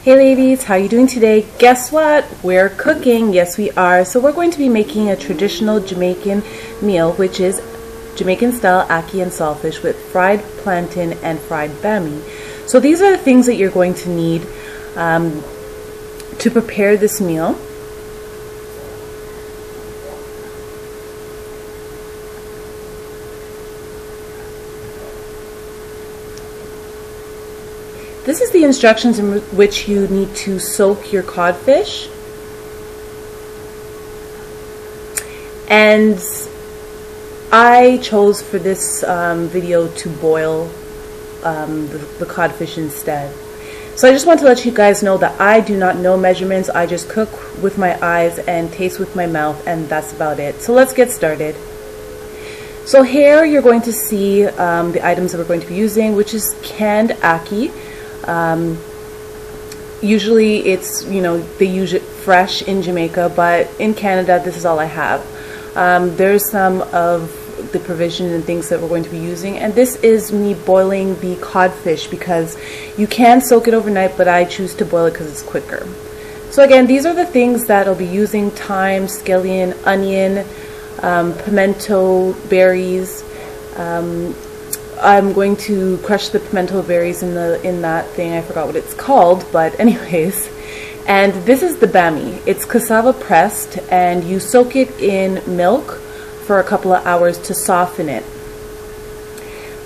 Hey ladies, how you doing today? Guess what? We're cooking. Yes, we are. So we're going to be making a traditional Jamaican meal, which is Jamaican style ackee and saltfish with fried plantain and fried bammy. So these are the things that you're going to need to prepare this meal. This is the instructions in which you need to soak your codfish. And I chose for this video to boil the codfish instead. So I just want to let you guys know that I do not know measurements. I just cook with my eyes and taste with my mouth, and that's about it. So let's get started. So here you're going to see the items that we're going to be using, which is canned ackee. Usually it's, they use it fresh in Jamaica, but in Canada this is all I have. There's some of the provisions and things that we're going to be using, and this is me boiling the codfish because you can soak it overnight, but I choose to boil it because it's quicker. So again, these are the things that I'll be using: thyme, scallion, onion, pimento berries. I'm going to crush the pimento berries in that thing. I forgot what it's called, but anyways. And this is the bammy. It's cassava pressed, and you soak it in milk for a couple of hours to soften it.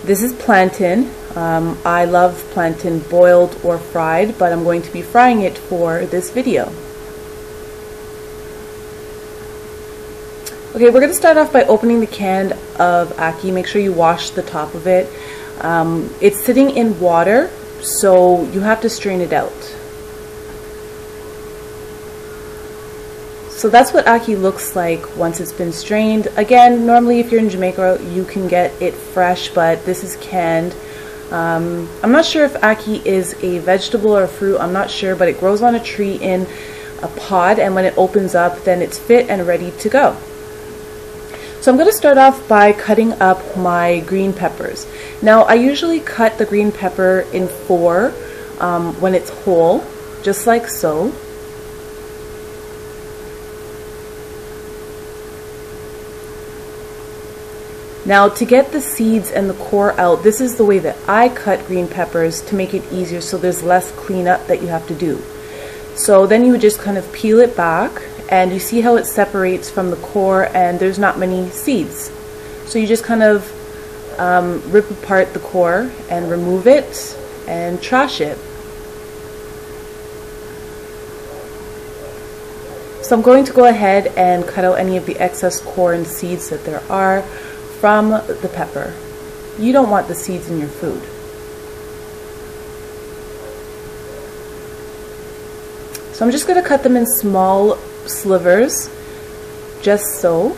This is plantain. I love plantain boiled or fried, but I'm going to be frying it for this video. Okay, we're going to start off by opening the can of ackee. Make sure you wash the top of it. It's sitting in water, so you have to strain it out. So that's what ackee looks like once it's been strained. Again, normally if you're in Jamaica, you can get it fresh, but this is canned. I'm not sure if ackee is a vegetable or a fruit. I'm not sure, but it grows on a tree in a pod, and when it opens up, then it's fit and ready to go. So I'm going to start off by cutting up my green peppers. Now I usually cut the green pepper in 4 when it's whole, just like so. Now to get the seeds and the core out, this is the way that I cut green peppers to make it easier, so there's less cleanup that you have to do. So then you would just kind of peel it back, and you see how it separates from the core and there's not many seeds. So you just kind of rip apart the core and remove it and trash it. So I'm going to go ahead and cut out any of the excess core and seeds that there are from the pepper. You don't want the seeds in your food. So I'm just going to cut them in small slivers, just so.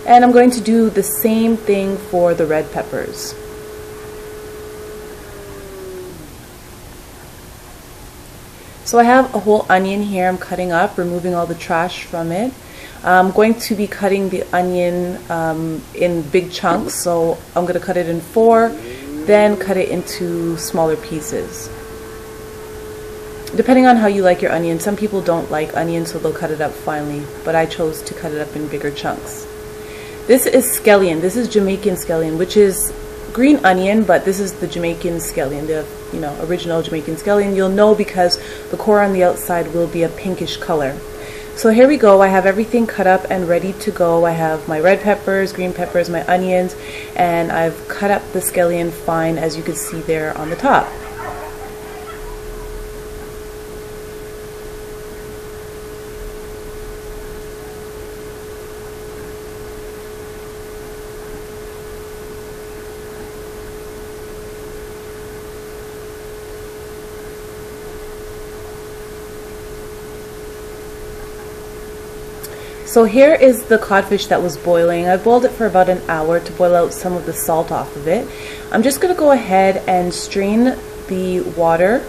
And I'm going to do the same thing for the red peppers. So I have a whole onion here I'm cutting up, removing all the trash from it. I'm going to be cutting the onion in big chunks, so I'm going to cut it in 4, then cut it into smaller pieces. Depending on how you like your onion. Some people don't like onion, so they'll cut it up finely, but I chose to cut it up in bigger chunks. This is scallion. This is Jamaican scallion, which is green onion, but this is the Jamaican scallion, the original Jamaican scallion. You'll know because the core on the outside will be a pinkish color. So here we go. I have everything cut up and ready to go. I have my red peppers, green peppers, my onions, and I've cut up the scallion fine, as you can see there on the top. So here is the codfish that was boiling. I boiled it for about an hour to boil out some of the salt off of it. I'm just going to go ahead and strain the water,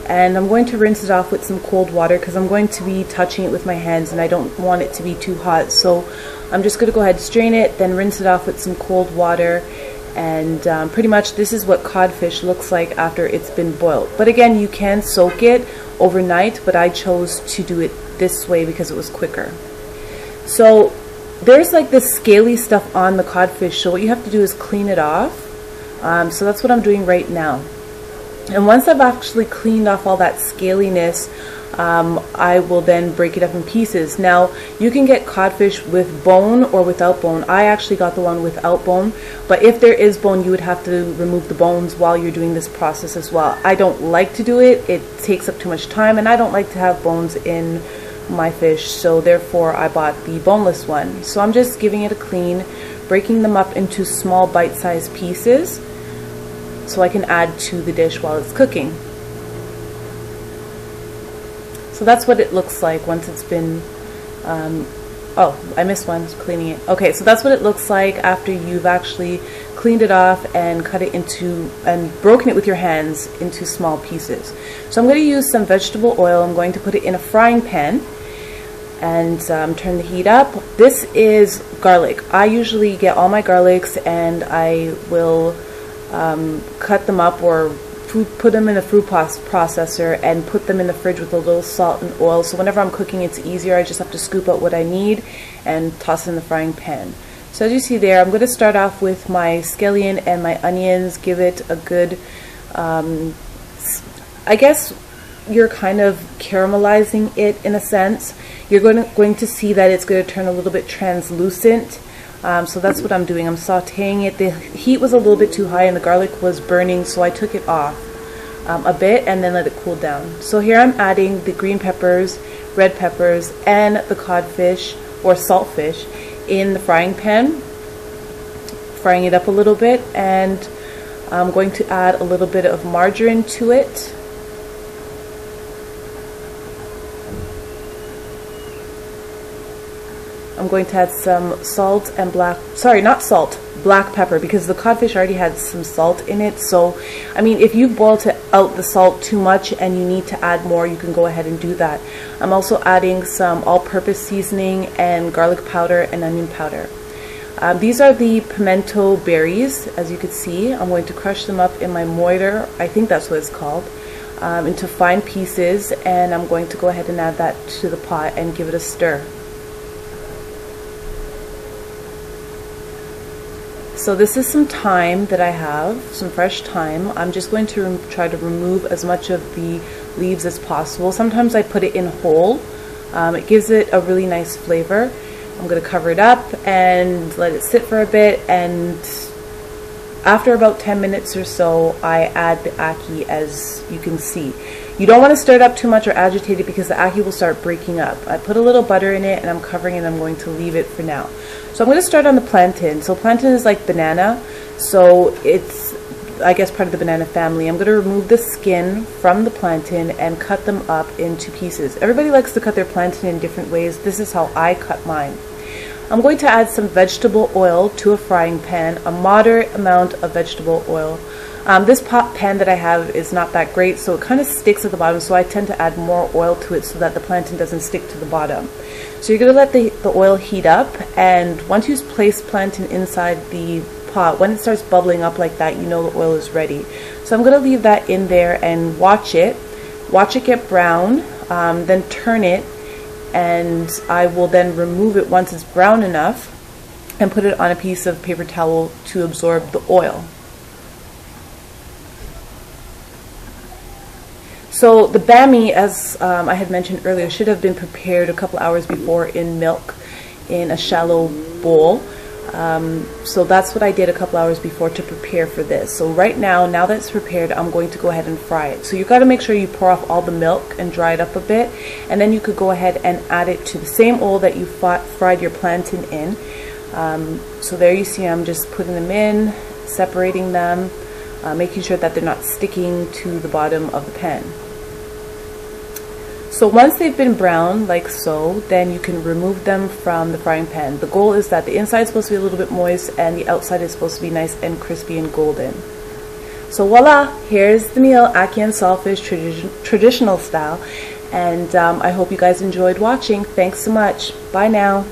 and I'm going to rinse it off with some cold water because I'm going to be touching it with my hands and I don't want it to be too hot. So I'm just going to go ahead and strain it, then rinse it off with some cold water, And pretty much this is what codfish looks like after it's been boiled. But again, you can soak it overnight, but I chose to do it this way because it was quicker. So there's like this scaly stuff on the codfish, so what you have to do is clean it off. So that's what I'm doing right now. And once I've actually cleaned off all that scaliness, I will then break it up in pieces. Now, you can get codfish with bone or without bone. I actually got the one without bone, but if there is bone, you would have to remove the bones while you're doing this process as well. I don't like to do it. It takes up too much time, and I don't like to have bones in my fish, so therefore I bought the boneless one. So I'm just giving it a clean, breaking them up into small bite-sized pieces so I can add to the dish while it's cooking. So that's what it looks like once it's been, oh, I missed one, cleaning it. Okay, so that's what it looks like after you've actually cleaned it off and cut it into, and broken it with your hands into small pieces. So I'm going to use some vegetable oil. I'm going to put it in a frying pan and turn the heat up. This is garlic. I usually get all my garlics and I will cut them up or put them in a food processor and put them in the fridge with a little salt and oil. So whenever I'm cooking, it's easier. I just have to scoop out what I need and toss it in the frying pan. So as you see there, I'm going to start off with my scallion and my onions, give it a good, I guess you're kind of caramelizing it in a sense. You're going to see that it's going to turn a little bit translucent. So that's what I'm doing. I'm sauteing it. The heat was a little bit too high and the garlic was burning, so I took it off a bit and then let it cool down. So here I'm adding the green peppers, red peppers, and the codfish or saltfish in the frying pan, frying it up a little bit, and I'm going to add a little bit of margarine to it. I'm going to add some salt and black pepper, because the codfish already had some salt in it. So, I mean, if you boiled out the salt too much and you need to add more, you can go ahead and do that. I'm also adding some all-purpose seasoning and garlic powder and onion powder. These are the pimento berries, as you can see. I'm going to crush them up in my mortar, I think that's what it's called, into fine pieces, and I'm going to go ahead and add that to the pot and give it a stir. So this is some thyme that I have, some fresh thyme. I'm just going to try to remove as much of the leaves as possible. Sometimes I put it in whole. It gives it a really nice flavor. I'm going to cover it up and let it sit for a bit, and after about 10 minutes or so, I add the ackee, as you can see. You don't want to stir it up too much or agitate it because the ackee will start breaking up. I put a little butter in it and I'm covering it and I'm going to leave it for now. So I'm going to start on the plantain. So plantain is like banana, so it's, I guess, part of the banana family. I'm going to remove the skin from the plantain and cut them up into pieces. Everybody likes to cut their plantain in different ways. This is how I cut mine. I'm going to add some vegetable oil to a frying pan, a moderate amount of vegetable oil. This pot pan that I have is not that great, so it kind of sticks at the bottom, so I tend to add more oil to it so that the plantain doesn't stick to the bottom. So you're going to let the oil heat up, and once you place plantain inside the pot, when it starts bubbling up like that, you know the oil is ready. So I'm going to leave that in there and watch it get brown, then turn it, and I will then remove it once it's brown enough and put it on a piece of paper towel to absorb the oil. So the bammy, as I had mentioned earlier, should have been prepared a couple hours before in milk in a shallow bowl. So that's what I did a couple hours before to prepare for this. So right now that it's prepared, I'm going to go ahead and fry it. So you've got to make sure you pour off all the milk and dry it up a bit, and then you could go ahead and add it to the same oil that you fried your plantain in. So there you see I'm just putting them in, separating them, making sure that they're not sticking to the bottom of the pan. So once they've been brown, like so, then you can remove them from the frying pan. The goal is that the inside is supposed to be a little bit moist and the outside is supposed to be nice and crispy and golden. So voila, here's the meal, ackee and saltfish traditional style. And I hope you guys enjoyed watching. Thanks so much. Bye now.